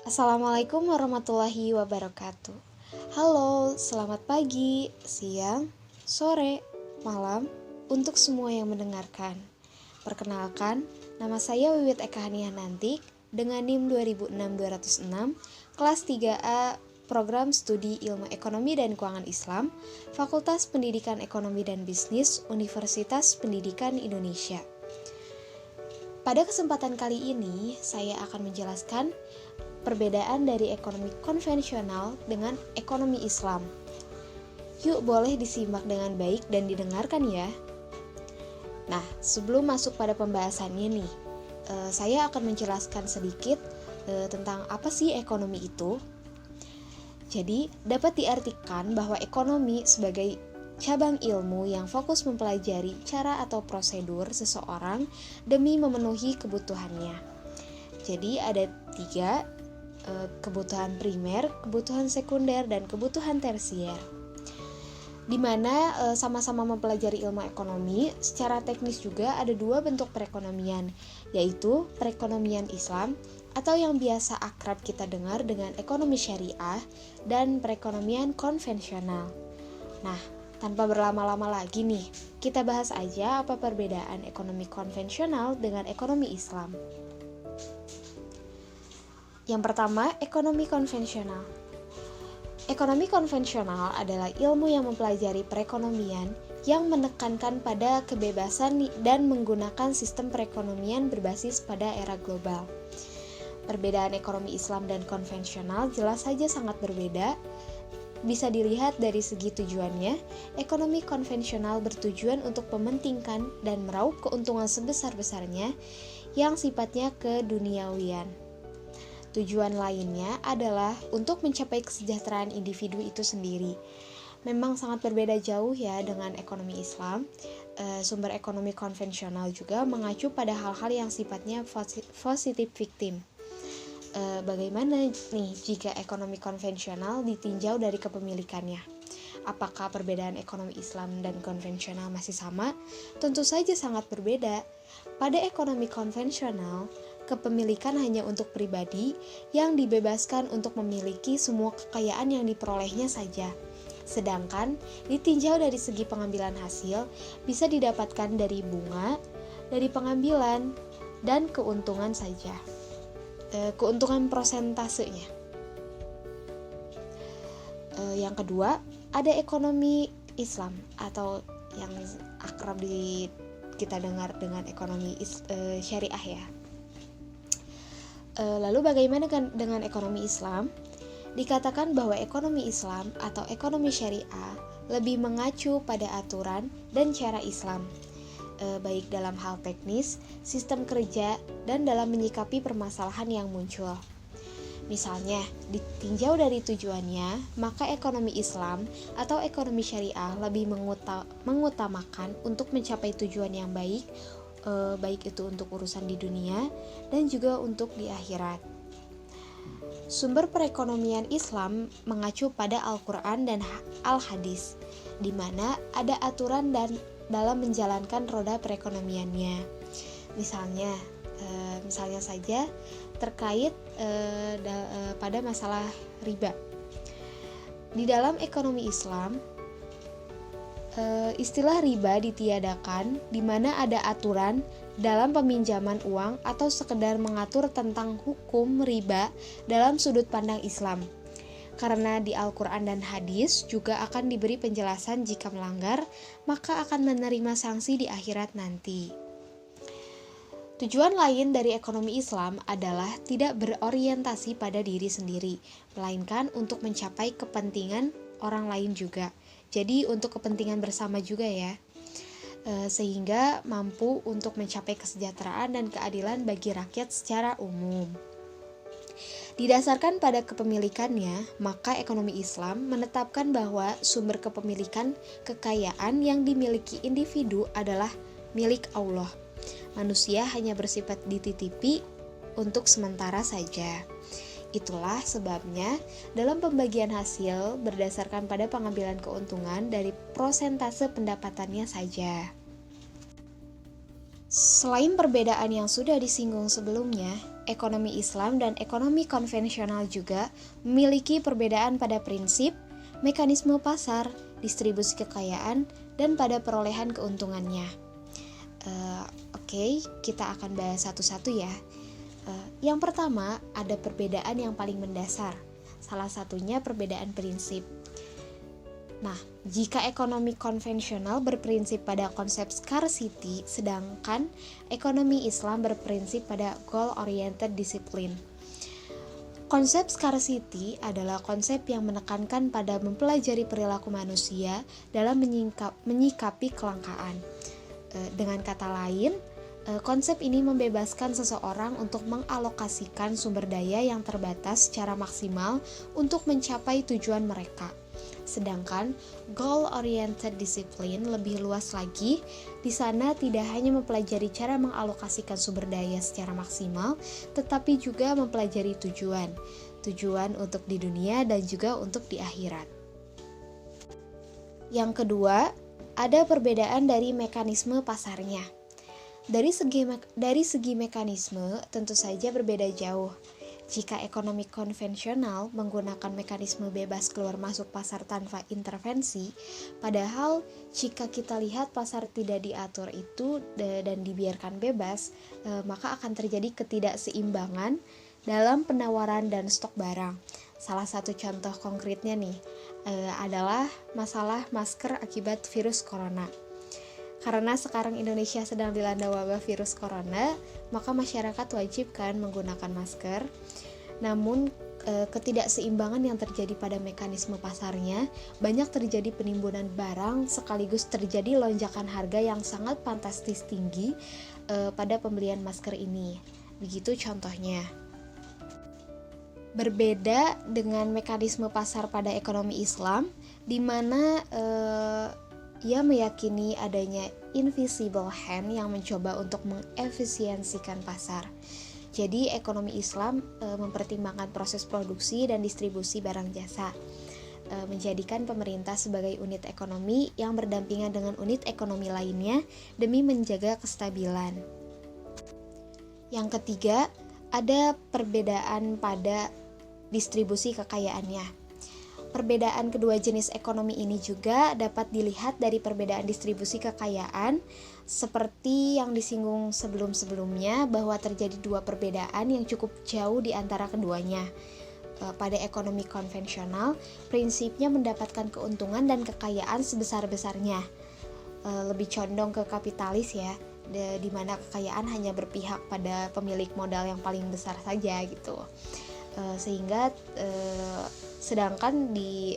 Assalamualaikum warahmatullahi wabarakatuh. Halo, selamat pagi, siang, sore, malam untuk semua yang mendengarkan. Perkenalkan, nama saya Wiwit Eka Haniah Nantik dengan NIM 206206, kelas 3A, Program Studi Ilmu Ekonomi dan Keuangan Islam, Fakultas Pendidikan Ekonomi dan Bisnis, Universitas Pendidikan Indonesia. Pada kesempatan kali ini, saya akan menjelaskan perbedaan dari ekonomi konvensional dengan ekonomi Islam. Yuk, boleh disimak dengan baik dan didengarkan ya. Nah, sebelum masuk pada pembahasannya nih, saya akan menjelaskan sedikit tentang apa sih ekonomi itu. Jadi, dapat diartikan bahwa ekonomi sebagai cabang ilmu yang fokus mempelajari cara atau prosedur seseorang demi memenuhi kebutuhannya. Jadi, ada 3, kebutuhan primer, kebutuhan sekunder, dan kebutuhan tersier. Di mana sama-sama mempelajari ilmu ekonomi, secara teknis juga ada 2 bentuk perekonomian, yaitu perekonomian Islam atau yang biasa akrab kita dengar dengan ekonomi syariah dan perekonomian konvensional. Nah, tanpa berlama-lama lagi nih, kita bahas aja apa perbedaan ekonomi konvensional dengan ekonomi Islam. Yang pertama, ekonomi konvensional. Ekonomi konvensional adalah ilmu yang mempelajari perekonomian yang menekankan pada kebebasan dan menggunakan sistem perekonomian berbasis pada era global. Perbedaan ekonomi Islam dan konvensional jelas saja sangat berbeda. Bisa dilihat dari segi tujuannya, ekonomi konvensional bertujuan untuk mementingkan dan meraup keuntungan sebesar-besarnya yang sifatnya keduniawian. Tujuan lainnya adalah untuk mencapai kesejahteraan individu itu sendiri. Memang sangat berbeda jauh ya dengan ekonomi Islam. Sumber ekonomi konvensional juga mengacu pada hal-hal yang sifatnya positif victim. Bagaimana nih jika ekonomi konvensional ditinjau dari kepemilikannya? Apakah perbedaan ekonomi Islam dan konvensional masih sama? Tentu saja sangat berbeda. Pada ekonomi konvensional, kepemilikan hanya untuk pribadi yang dibebaskan untuk memiliki semua kekayaan yang diperolehnya saja. Sedangkan ditinjau dari segi pengambilan hasil bisa didapatkan dari bunga, dari pengambilan, dan keuntungan saja. Keuntungan prosentasenya. Yang kedua, ada ekonomi Islam atau yang akrab kita dengar dengan ekonomi syariah ya. Lalu bagaimana dengan ekonomi Islam? Dikatakan bahwa ekonomi Islam atau ekonomi syariah lebih mengacu pada aturan dan cara Islam, baik dalam hal teknis, sistem kerja, dan dalam menyikapi permasalahan yang muncul. Misalnya, ditinjau dari tujuannya, maka ekonomi Islam atau ekonomi syariah lebih mengutamakan untuk mencapai tujuan yang baik, baik itu untuk urusan di dunia dan juga untuk di akhirat. Sumber perekonomian Islam mengacu pada Al-Quran dan Al-Hadis, di mana ada aturan dan dalam menjalankan roda perekonomiannya. Misalnya saja terkait pada masalah riba. Di dalam ekonomi Islam, istilah riba ditiadakan di mana ada aturan dalam peminjaman uang atau sekedar mengatur tentang hukum riba dalam sudut pandang Islam. Karena di Al-Quran dan Hadis juga akan diberi penjelasan jika melanggar, maka akan menerima sanksi di akhirat nanti. Tujuan lain dari ekonomi Islam adalah tidak berorientasi pada diri sendiri, melainkan untuk mencapai kepentingan orang lain juga. Jadi untuk kepentingan bersama juga ya, sehingga mampu untuk mencapai kesejahteraan dan keadilan bagi rakyat secara umum. Didasarkan pada kepemilikannya, maka ekonomi Islam menetapkan bahwa sumber kepemilikan kekayaan yang dimiliki individu adalah milik Allah. Manusia hanya bersifat dititipi untuk sementara saja. Itulah sebabnya dalam pembagian hasil berdasarkan pada pengambilan keuntungan dari prosentase pendapatannya saja. Selain perbedaan yang sudah disinggung sebelumnya, ekonomi Islam dan ekonomi konvensional juga memiliki perbedaan pada prinsip, mekanisme pasar, distribusi kekayaan, dan pada perolehan keuntungannya. Oke, kita akan bahas satu-satu ya. Yang pertama, ada perbedaan yang paling mendasar. Salah satunya perbedaan prinsip. Nah, jika ekonomi konvensional berprinsip pada konsep scarcity, sedangkan ekonomi Islam berprinsip pada goal-oriented discipline. Konsep scarcity adalah konsep yang menekankan pada mempelajari perilaku manusia dalam menyikapi kelangkaan. Dengan kata lain, konsep ini membebaskan seseorang untuk mengalokasikan sumber daya yang terbatas secara maksimal untuk mencapai tujuan mereka. Sedangkan goal-oriented discipline lebih luas lagi. Di sana tidak hanya mempelajari cara mengalokasikan sumber daya secara maksimal, tetapi juga mempelajari tujuan untuk di dunia dan juga untuk di akhirat. Yang kedua, ada perbedaan dari mekanisme pasarnya. Dari segi mekanisme tentu saja berbeda jauh. Jika ekonomi konvensional menggunakan mekanisme bebas keluar masuk pasar tanpa intervensi, padahal jika kita lihat pasar tidak diatur itu dan dibiarkan bebas, maka akan terjadi ketidakseimbangan dalam penawaran dan stok barang. Salah satu contoh konkretnya nih adalah masalah masker akibat virus corona. Karena sekarang Indonesia sedang dilanda wabah virus corona, maka masyarakat wajib kan menggunakan masker. Namun ketidakseimbangan yang terjadi pada mekanisme pasarnya, banyak terjadi penimbunan barang sekaligus terjadi lonjakan harga yang sangat fantastis tinggi pada pembelian masker ini. Begitu contohnya. Berbeda dengan mekanisme pasar pada ekonomi Islam, di mana ia meyakini adanya invisible hand yang mencoba untuk mengefisiensikan pasar. Jadi ekonomi Islam mempertimbangkan proses produksi dan distribusi barang jasa, menjadikan pemerintah sebagai unit ekonomi yang berdampingan dengan unit ekonomi lainnya demi menjaga kestabilan. Yang ketiga, ada perbedaan pada distribusi kekayaannya. Perbedaan kedua jenis ekonomi ini juga dapat dilihat dari perbedaan distribusi kekayaan, seperti yang disinggung sebelum-sebelumnya bahwa terjadi dua perbedaan yang cukup jauh di antara keduanya. Pada ekonomi konvensional, prinsipnya mendapatkan keuntungan dan kekayaan sebesar-besarnya. Lebih condong ke kapitalis ya, di mana kekayaan hanya berpihak pada pemilik modal yang paling besar saja gitu. Sedangkan di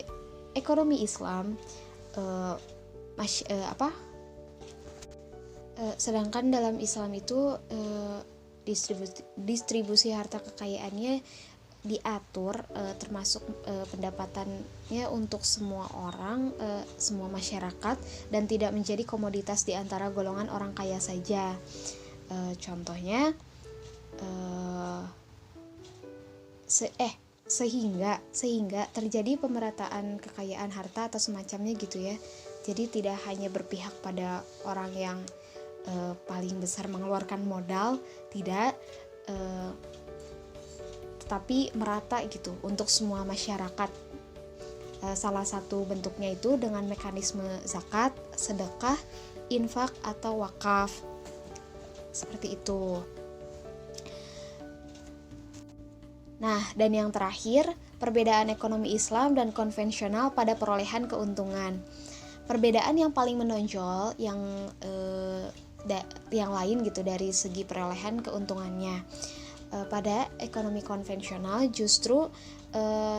ekonomi Islam sedangkan dalam Islam itu distribusi harta kekayaannya diatur, termasuk pendapatannya untuk semua orang, semua masyarakat, dan tidak menjadi komoditas di antara golongan orang kaya saja. Contohnya sehingga terjadi pemerataan kekayaan harta atau semacamnya gitu ya. Jadi tidak hanya berpihak pada orang yang paling besar mengeluarkan modal, tidak, tetapi merata gitu untuk semua masyarakat. Salah satu bentuknya itu dengan mekanisme zakat, sedekah, infak atau wakaf. Seperti itu. Nah, dan yang terakhir, perbedaan ekonomi Islam dan konvensional pada perolehan keuntungan. Perbedaan yang paling menonjol yang lain gitu dari segi perolehan keuntungannya. Pada ekonomi konvensional justru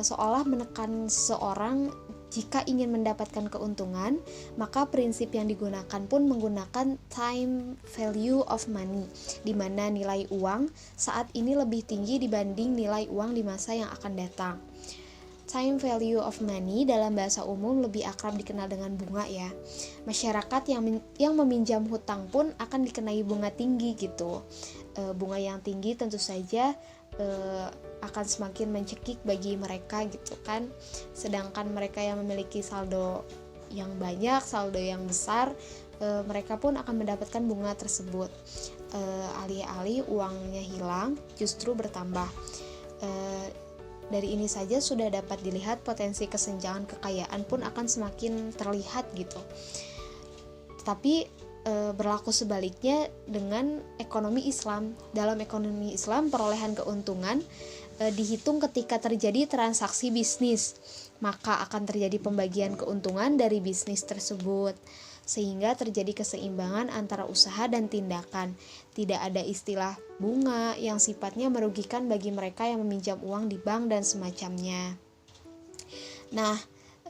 seolah menekan seseorang jika ingin mendapatkan keuntungan, maka prinsip yang digunakan pun menggunakan time value of money, di mana nilai uang saat ini lebih tinggi dibanding nilai uang di masa yang akan datang. Time value of money dalam bahasa umum lebih akrab dikenal dengan bunga ya. Masyarakat yang meminjam hutang pun akan dikenai bunga tinggi gitu. Bunga yang tinggi tentu saja akan semakin mencekik bagi mereka gitu kan. Sedangkan mereka yang memiliki saldo yang banyak, saldo yang besar, mereka pun akan mendapatkan bunga tersebut. alih-alih uangnya hilang justru bertambah. Dari ini saja sudah dapat dilihat potensi kesenjangan kekayaan pun akan semakin terlihat gitu. Tapi berlaku sebaliknya dengan ekonomi Islam. Dalam ekonomi Islam, perolehan keuntungan dihitung ketika terjadi transaksi bisnis, maka akan terjadi pembagian keuntungan dari bisnis tersebut, sehingga terjadi keseimbangan antara usaha dan tindakan. Tidak ada istilah bunga yang sifatnya merugikan bagi mereka yang meminjam uang di bank dan semacamnya. Nah,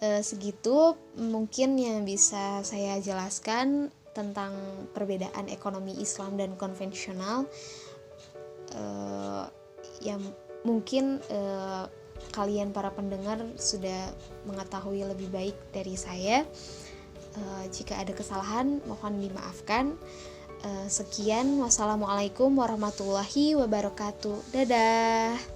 segitu mungkin yang bisa saya jelaskan tentang perbedaan ekonomi Islam dan konvensional. Yang mungkin kalian para pendengar sudah mengetahui lebih baik dari saya. Jika ada kesalahan mohon dimaafkan. Sekian, wassalamualaikum warahmatullahi wabarakatuh. Dadah.